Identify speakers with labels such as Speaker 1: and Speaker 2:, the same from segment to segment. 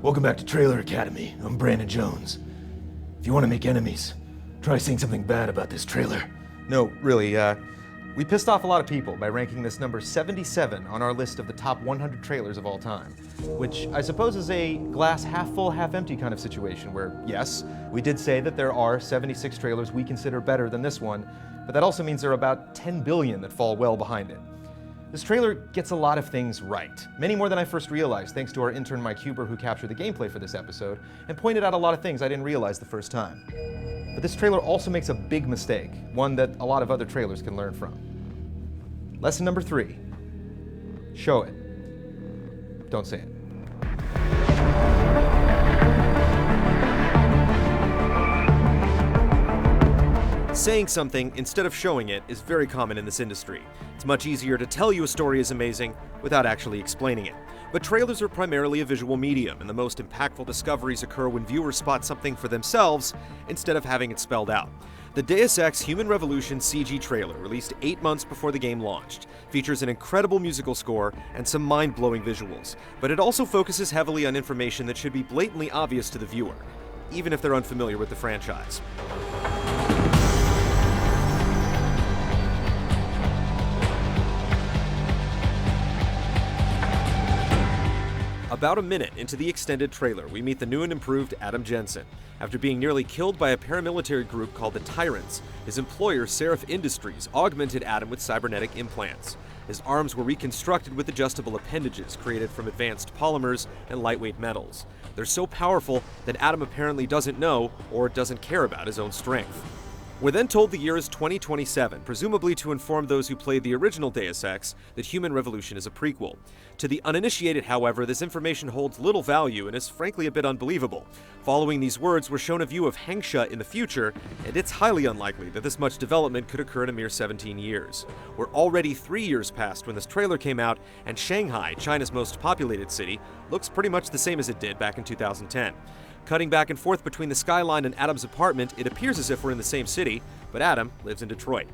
Speaker 1: Welcome back to Trailer Academy. I'm Brandon Jones. If you want to make enemies, try saying something bad about this trailer.
Speaker 2: No, really, we pissed off a lot of people by ranking this number 77 on our list of the top 100 trailers of all time, which I suppose is a glass half full, half empty kind of situation where, yes, we did say that there are 76 trailers we consider better than this one, but that also means there are about 10 billion that fall well behind it. This trailer gets a lot of things right, many more than I first realized thanks to our intern Mike Huber, who captured the gameplay for this episode and pointed out a lot of things I didn't realize the first time. But this trailer also makes a big mistake, one that a lot of other trailers can learn from. Lesson number 3, show it. Don't say it. Saying something instead of showing it is very common in this industry. It's much easier to tell you a story is amazing without actually explaining it. But trailers are primarily a visual medium, and the most impactful discoveries occur when viewers spot something for themselves instead of having it spelled out. The Deus Ex Human Revolution CG trailer, released 8 months before the game launched, features an incredible musical score and some mind-blowing visuals, but it also focuses heavily on information that should be blatantly obvious to the viewer, even if they're unfamiliar with the franchise. About a minute into the extended trailer, we meet the new and improved Adam Jensen. After being nearly killed by a paramilitary group called the Tyrants, his employer, Seraph Industries, augmented Adam with cybernetic implants. His arms were reconstructed with adjustable appendages created from advanced polymers and lightweight metals. They're so powerful that Adam apparently doesn't know or doesn't care about his own strength. We're then told the year is 2027, presumably to inform those who played the original Deus Ex that Human Revolution is a prequel. To the uninitiated, however, this information holds little value and is frankly a bit unbelievable. Following these words, we're shown a view of Hengsha in the future, and it's highly unlikely that this much development could occur in a mere 17 years. We're already 3 years past when this trailer came out, and Shanghai, China's most populated city, looks pretty much the same as it did back in 2010. Cutting back and forth between the skyline and Adam's apartment, it appears as if we're in the same city, but Adam lives in Detroit.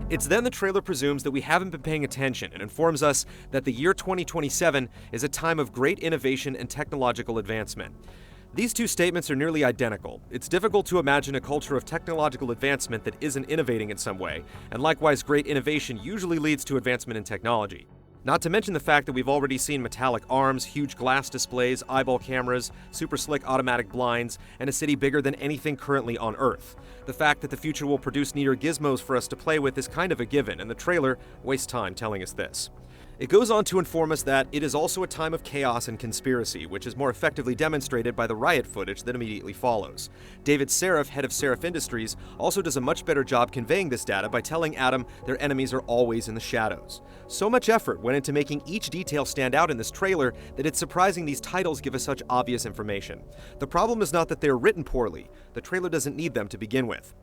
Speaker 2: It's then the trailer presumes that we haven't been paying attention and informs us that the year 2027 is a time of great innovation and technological advancement. These two statements are nearly identical. It's difficult to imagine a culture of technological advancement that isn't innovating in some way, and likewise, great innovation usually leads to advancement in technology. Not to mention the fact that we've already seen metallic arms, huge glass displays, eyeball cameras, super slick automatic blinds, and a city bigger than anything currently on Earth. The fact that the future will produce neater gizmos for us to play with is kind of a given, and the trailer wastes time telling us this. It goes on to inform us that it is also a time of chaos and conspiracy, which is more effectively demonstrated by the riot footage that immediately follows. David Seraph, head of Seraph Industries, also does a much better job conveying this data by telling Adam their enemies are always in the shadows. So much effort went into making each detail stand out in this trailer that it's surprising these titles give us such obvious information. The problem is not that they are written poorly, the trailer doesn't need them to begin with.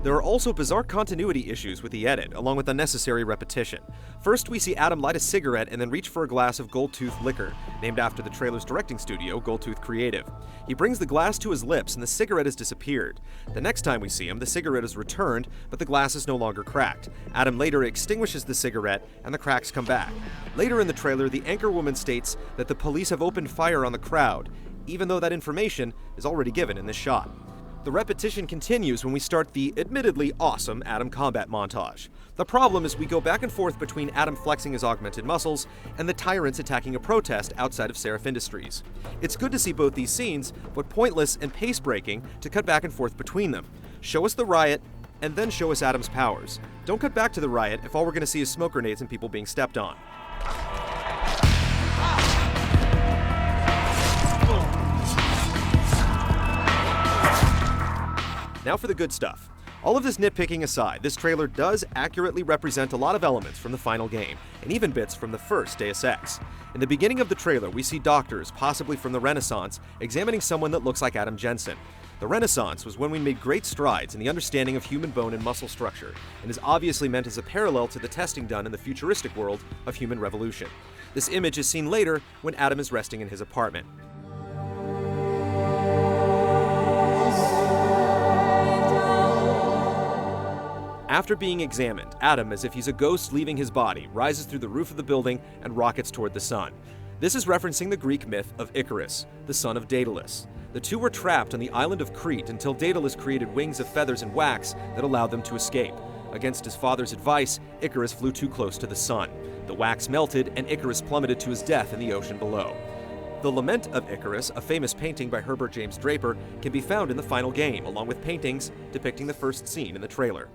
Speaker 2: There are also bizarre continuity issues with the edit, along with unnecessary repetition. First, we see Adam light a cigarette and then reach for a glass of Goldtooth liquor, named after the trailer's directing studio, Goldtooth Creative. He brings the glass to his lips and the cigarette has disappeared. The next time we see him, the cigarette is returned, but the glass is no longer cracked. Adam later extinguishes the cigarette and the cracks come back. Later in the trailer, the anchorwoman states that the police have opened fire on the crowd, even though that information is already given in this shot. The repetition continues when we start the admittedly awesome Adam combat montage. The problem is we go back and forth between Adam flexing his augmented muscles and the Tyrants attacking a protest outside of Seraph Industries. It's good to see both these scenes, but pointless and pace-breaking to cut back and forth between them. Show us the riot, and then show us Adam's powers. Don't cut back to the riot if all we're going to see is smoke grenades and people being stepped on. Now for the good stuff. All of this nitpicking aside, this trailer does accurately represent a lot of elements from the final game, and even bits from the first Deus Ex. In the beginning of the trailer, we see doctors, possibly from the Renaissance, examining someone that looks like Adam Jensen. The Renaissance was when we made great strides in the understanding of human bone and muscle structure, and is obviously meant as a parallel to the testing done in the futuristic world of Human Revolution. This image is seen later when Adam is resting in his apartment. After being examined, Adam, as if he's a ghost leaving his body, rises through the roof of the building and rockets toward the sun. This is referencing the Greek myth of Icarus, the son of Daedalus. The two were trapped on the island of Crete until Daedalus created wings of feathers and wax that allowed them to escape. Against his father's advice, Icarus flew too close to the sun. The wax melted, and Icarus plummeted to his death in the ocean below. The Lament of Icarus, a famous painting by Herbert James Draper, can be found in the final game, along with paintings depicting the first scene in the trailer.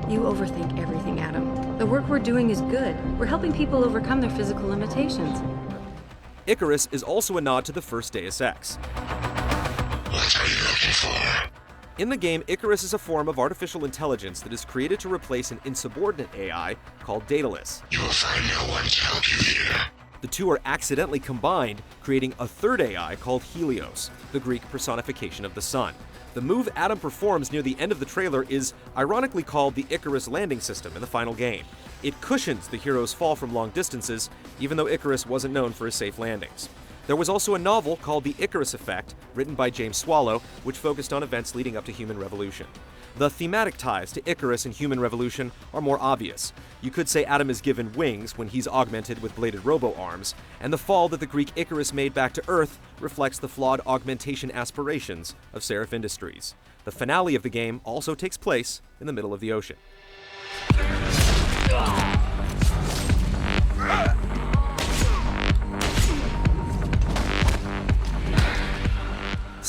Speaker 3: You overthink everything, Adam. The work we're doing is good. We're helping people overcome their physical limitations.
Speaker 2: Icarus is also a nod to the first Deus Ex.
Speaker 4: What are you looking for?
Speaker 2: In the game, Icarus is a form of artificial intelligence that is created to replace an insubordinate AI called Daedalus.
Speaker 4: You will find no one to help you here.
Speaker 2: The two are accidentally combined, creating a third AI called Helios, the Greek personification of the sun. The move Adam performs near the end of the trailer is ironically called the Icarus landing system in the final game. It cushions the hero's fall from long distances, even though Icarus wasn't known for his safe landings. There was also a novel called The Icarus Effect, written by James Swallow, which focused on events leading up to human revolution. The thematic ties to Icarus and human revolution are more obvious. You could say Adam is given wings when he's augmented with bladed robo-arms, and the fall that the Greek Icarus made back to Earth reflects the flawed augmentation aspirations of Seraph Industries. The finale of the game also takes place in the middle of the ocean.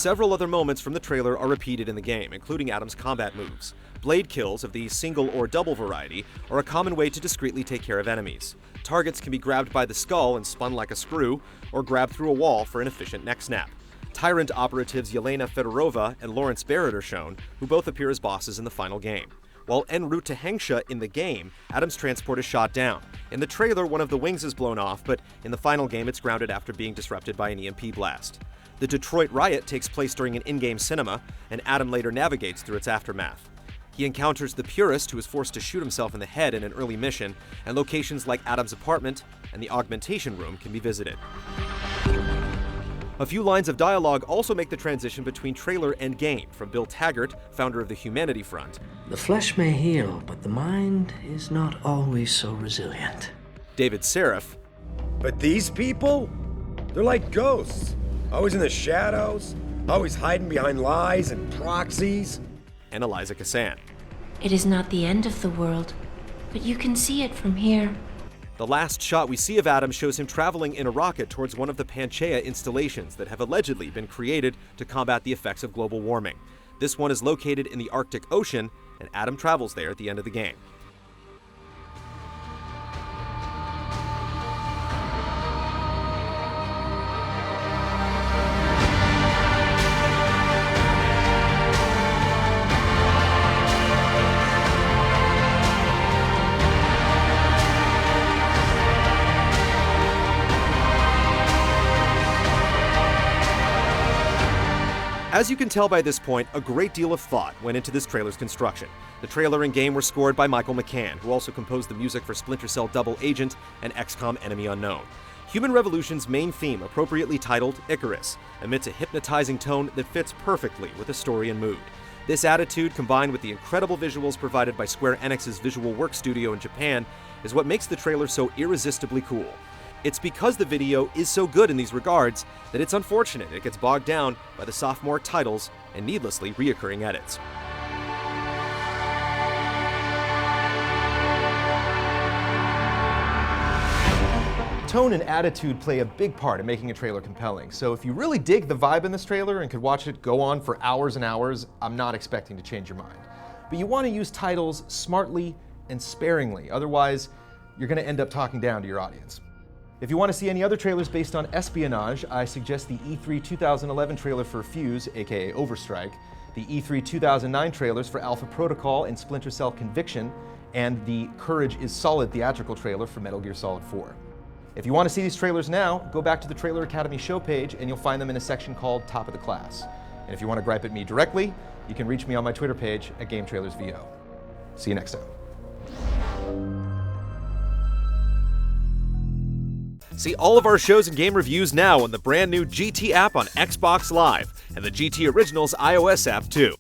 Speaker 2: Several other moments from the trailer are repeated in the game, including Adam's combat moves. Blade kills of the single or double variety are a common way to discreetly take care of enemies. Targets can be grabbed by the skull and spun like a screw, or grabbed through a wall for an efficient neck snap. Tyrant Operatives Yelena Fedorova and Lawrence Barrett are shown, who both appear as bosses in the final game. While en route to Hengsha in the game, Adam's transport is shot down. In the trailer, one of the wings is blown off, but in the final game it's grounded after being disrupted by an EMP blast. The Detroit riot takes place during an in-game cinema, and Adam later navigates through its aftermath. He encounters the Purist, who is forced to shoot himself in the head in an early mission, and locations like Adam's apartment and the augmentation room can be visited. A few lines of dialogue also make the transition between trailer and game, from Bill Taggart, founder of the Humanity Front.
Speaker 5: The flesh may heal, but the mind is not always so resilient.
Speaker 2: David Seraph.
Speaker 6: But these people? They're like ghosts. Always in the shadows, always hiding behind lies and proxies.
Speaker 2: And Eliza Cassan.
Speaker 7: It is not the end of the world, but you can see it from here.
Speaker 2: The last shot we see of Adam shows him traveling in a rocket towards one of the Panchaea installations that have allegedly been created to combat the effects of global warming. This one is located in the Arctic Ocean, and Adam travels there at the end of the game. As you can tell by this point, a great deal of thought went into this trailer's construction. The trailer and game were scored by Michael McCann, who also composed the music for Splinter Cell Double Agent and XCOM Enemy Unknown. Human Revolution's main theme, appropriately titled Icarus, emits a hypnotizing tone that fits perfectly with the story and mood. This attitude, combined with the incredible visuals provided by Square Enix's Visual Works studio in Japan, is what makes the trailer so irresistibly cool. It's because the video is so good in these regards that it's unfortunate it gets bogged down by the sophomore titles and needlessly reoccurring edits.
Speaker 8: Tone and attitude play a big part in making a trailer compelling, so if you really dig the vibe in this trailer and could watch it go on for hours and hours, I'm not expecting to change your mind. But you want to use titles smartly and sparingly, otherwise you're going to end up talking down to your audience. If you want to see any other trailers based on espionage, I suggest the E3 2011 trailer for Fuse, aka Overstrike, the E3 2009 trailers for Alpha Protocol and Splinter Cell Conviction, and the Courage is Solid theatrical trailer for Metal Gear Solid 4. If you want to see these trailers now, go back to the Trailer Academy show page and you'll find them in a section called Top of the Class. And if you want to gripe at me directly, you can reach me on my Twitter page at GameTrailersVO. See you next time.
Speaker 2: See all of our shows and game reviews now on the brand new GT app on Xbox Live, and the GT Originals iOS app too.